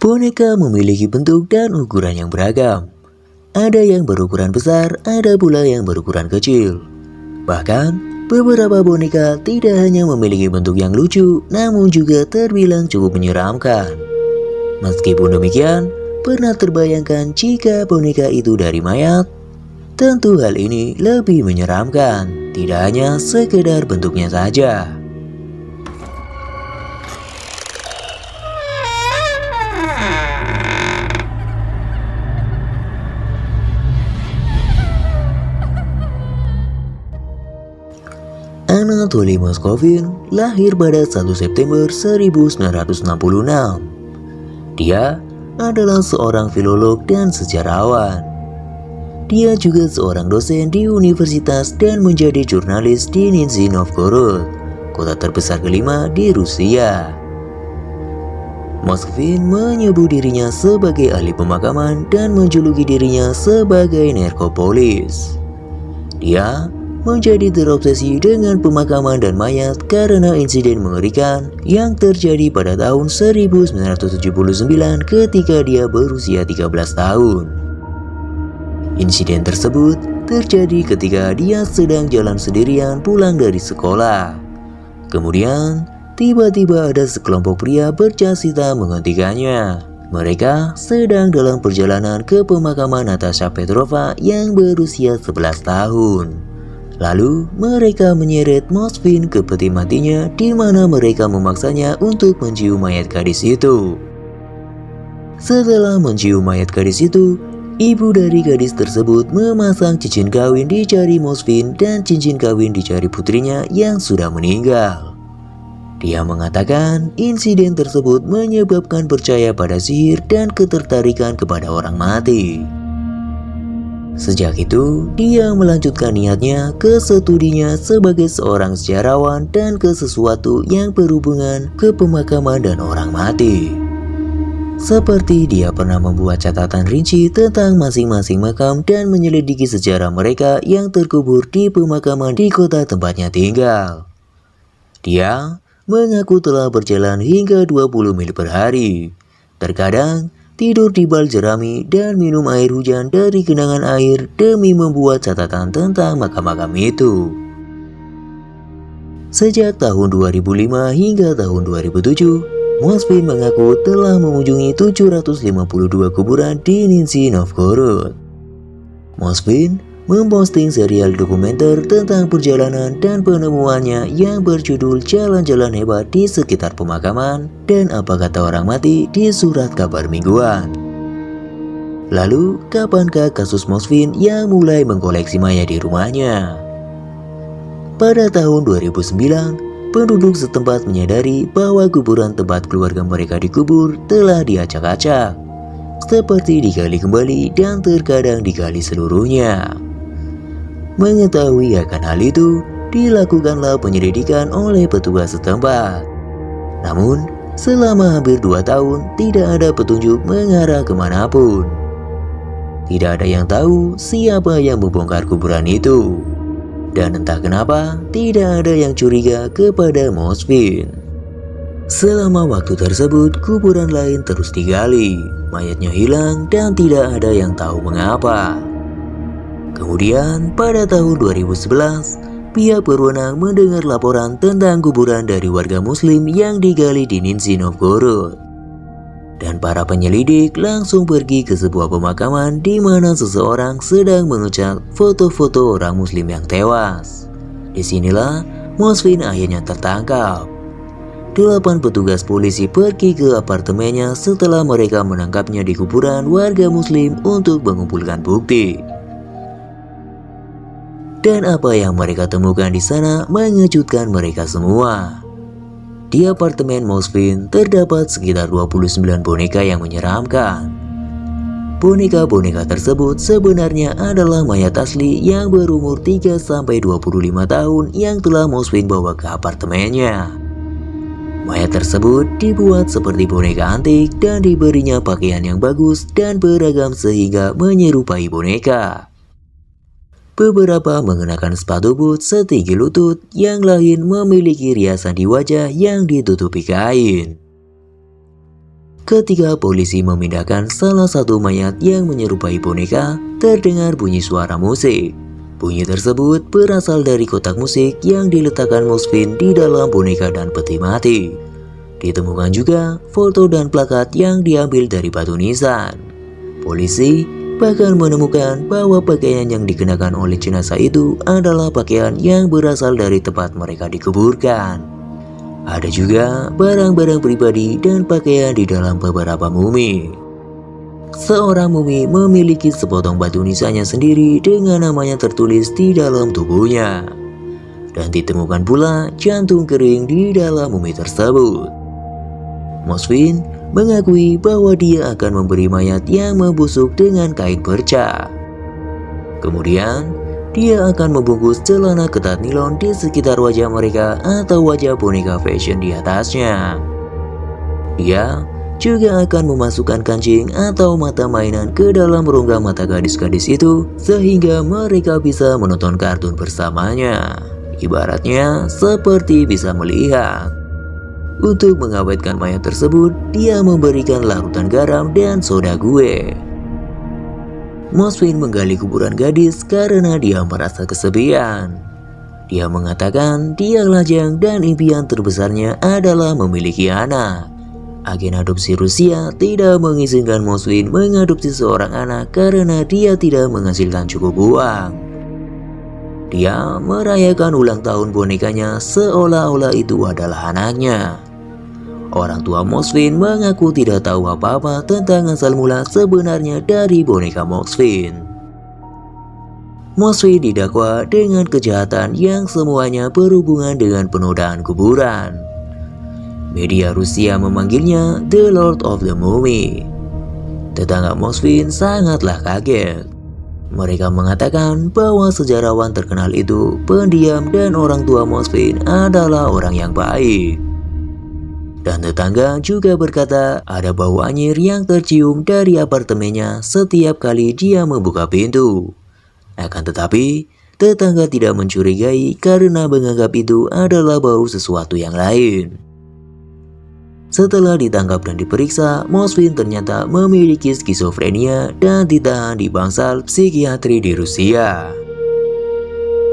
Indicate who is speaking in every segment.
Speaker 1: Boneka memiliki bentuk dan ukuran yang beragam. Ada yang berukuran besar, ada pula yang berukuran kecil. Bahkan, beberapa boneka tidak hanya memiliki bentuk yang lucu, namun juga terbilang cukup menyeramkan. Meskipun demikian, pernah terbayangkan jika boneka itu dari mayat? Tentu hal ini lebih menyeramkan, tidak hanya sekedar bentuknya saja. Anatoly Moskovin lahir pada 1 September 1966. Dia adalah seorang filolog dan sejarawan. Dia juga seorang dosen di universitas dan menjadi jurnalis di Nizhny Novgorod, kota terbesar kelima di Rusia. Moskovin menyebut dirinya sebagai ahli pemakaman dan menjuluki dirinya sebagai narkopolis. Dia menjadi terobsesi dengan pemakaman dan mayat karena insiden mengerikan yang terjadi pada tahun 1979 ketika dia berusia 13 tahun. Insiden tersebut terjadi ketika dia sedang jalan sendirian pulang dari sekolah. Kemudian, tiba-tiba ada sekelompok pria berjas hitam menghentikannya. Mereka sedang dalam perjalanan ke pemakaman Natasha Petrova yang berusia 11 tahun. Lalu mereka menyeret Moskovin ke peti matinya di mana mereka memaksanya untuk mencium mayat gadis itu. Setelah mencium mayat gadis itu, ibu dari gadis tersebut memasang cincin kawin di jari Moskovin dan cincin kawin di jari putrinya yang sudah meninggal. Dia mengatakan insiden tersebut menyebabkan percaya pada sihir dan ketertarikan kepada orang mati. Sejak itu, dia melanjutkan niatnya ke studinya sebagai seorang sejarawan dan ke sesuatu yang berhubungan ke pemakaman dan orang mati. Seperti dia pernah membuat catatan rinci tentang masing-masing makam dan menyelidiki sejarah mereka yang terkubur di pemakaman di kota tempatnya tinggal. Dia mengaku telah berjalan hingga 20 mil per hari. Terkadang, tidur di bal jerami dan minum air hujan dari genangan air demi membuat catatan tentang makam-makam itu. Sejak tahun 2005 hingga tahun 2007, Moskovin mengaku telah mengunjungi 752 kuburan di Nizhny Novgorod. Moskovin memposting serial dokumenter tentang perjalanan dan penemuannya yang berjudul Jalan-Jalan Hebat di Sekitar Pemakaman dan Apa Kata Orang Mati di Surat Kabar Mingguan. Lalu, kapankah kasus Moskovin yang mulai mengkoleksi mayat di rumahnya? Pada tahun 2009, penduduk setempat menyadari bahwa kuburan tempat keluarga mereka dikubur telah diacak-acak, seperti digali kembali dan terkadang digali seluruhnya. Mengetahui akan hal itu, dilakukanlah penyelidikan oleh petugas setempat. Namun, selama hampir 2 tahun, tidak ada petunjuk mengarah kemanapun. Tidak ada yang tahu siapa yang membongkar kuburan itu. Dan entah kenapa, tidak ada yang curiga kepada Moskovin. Selama waktu tersebut, kuburan lain terus digali. Mayatnya hilang dan tidak ada yang tahu mengapa. Kemudian, pada tahun 2011, pihak berwenang mendengar laporan tentang kuburan dari warga muslim yang digali di Nizhny Novgorod. Dan para penyelidik langsung pergi ke sebuah pemakaman di mana seseorang sedang mengecat foto-foto orang muslim yang tewas. Disinilah Moskovin akhirnya tertangkap. 8 petugas polisi pergi ke apartemennya setelah mereka menangkapnya di kuburan warga muslim untuk mengumpulkan bukti. Dan apa yang mereka temukan di sana mengejutkan mereka semua. Di apartemen Moskovin terdapat sekitar 29 boneka yang menyeramkan. Boneka-boneka tersebut sebenarnya adalah mayat asli yang berumur 3-25 tahun yang telah Moskovin bawa ke apartemennya. Mayat tersebut dibuat seperti boneka antik dan diberinya pakaian yang bagus dan beragam sehingga menyerupai boneka. Beberapa mengenakan sepatu boot setinggi lutut, yang lain memiliki riasan di wajah yang ditutupi kain. Ketika polisi memindahkan salah satu mayat yang menyerupai boneka, terdengar bunyi suara musik. Bunyi tersebut berasal dari kotak musik yang diletakkan Mosfin di dalam boneka dan peti mati. Ditemukan juga foto dan plakat yang diambil dari batu nisan. Polisi bahkan menemukan bahwa pakaian yang dikenakan oleh jenazah itu adalah pakaian yang berasal dari tempat mereka dikuburkan. Ada juga barang-barang pribadi dan pakaian di dalam beberapa mumi. Seorang mumi memiliki sepotong batu nisannya sendiri dengan namanya tertulis di dalam tubuhnya. Dan ditemukan pula jantung kering di dalam mumi tersebut. Mosfin mengakui bahwa dia akan memberi mayat yang membusuk dengan kain perca. Kemudian, dia akan membungkus celana ketat nilon di sekitar wajah mereka atau wajah boneka fashion di atasnya. Dia juga akan memasukkan kancing atau mata mainan ke dalam rongga mata gadis-gadis itu sehingga mereka bisa menonton kartun bersamanya. Ibaratnya seperti bisa melihat. Untuk mengawetkan mayat tersebut, dia memberikan larutan garam dan soda gue. Mosfin menggali kuburan gadis karena dia merasa kesepian. Dia mengatakan dia lajang dan impian terbesarnya adalah memiliki anak. Agen adopsi Rusia tidak mengizinkan Mosfin mengadopsi seorang anak karena dia tidak menghasilkan cukup uang. Dia merayakan ulang tahun bonekanya seolah-olah itu adalah anaknya. Orang tua Mosfin mengaku tidak tahu apa-apa tentang asal mula sebenarnya dari boneka Mosfin. Mosfin didakwa dengan kejahatan yang semuanya berhubungan dengan penodaan kuburan. Media Rusia memanggilnya The Lord of the Mummy. Tetangga Mosfin sangatlah kaget. Mereka mengatakan bahwa sejarawan terkenal itu pendiam dan orang tua Mosfin adalah orang yang baik. Dan tetangga juga berkata ada bau anyir yang tercium dari apartemennya setiap kali dia membuka pintu. Akan tetapi, tetangga tidak mencurigai karena menganggap itu adalah bau sesuatu yang lain. Setelah ditangkap dan diperiksa, Mosfin ternyata memiliki skizofrenia dan ditahan di bangsal psikiatri di Rusia.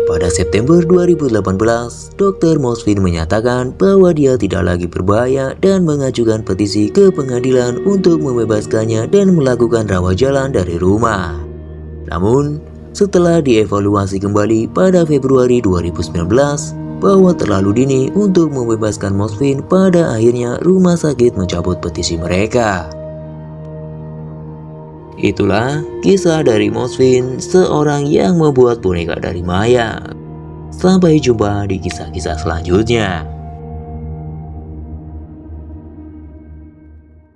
Speaker 1: Pada September 2018, Dr. Mosfin menyatakan bahwa dia tidak lagi berbahaya dan mengajukan petisi ke pengadilan untuk membebaskannya dan melakukan rawat jalan dari rumah. Namun, setelah dievaluasi kembali pada Februari 2019, bahwa terlalu dini untuk membebaskan Mosfin, pada akhirnya rumah sakit mencabut petisi mereka. Itulah kisah dari Mosfin, seorang yang membuat boneka dari mayat. Sampai jumpa di kisah-kisah selanjutnya.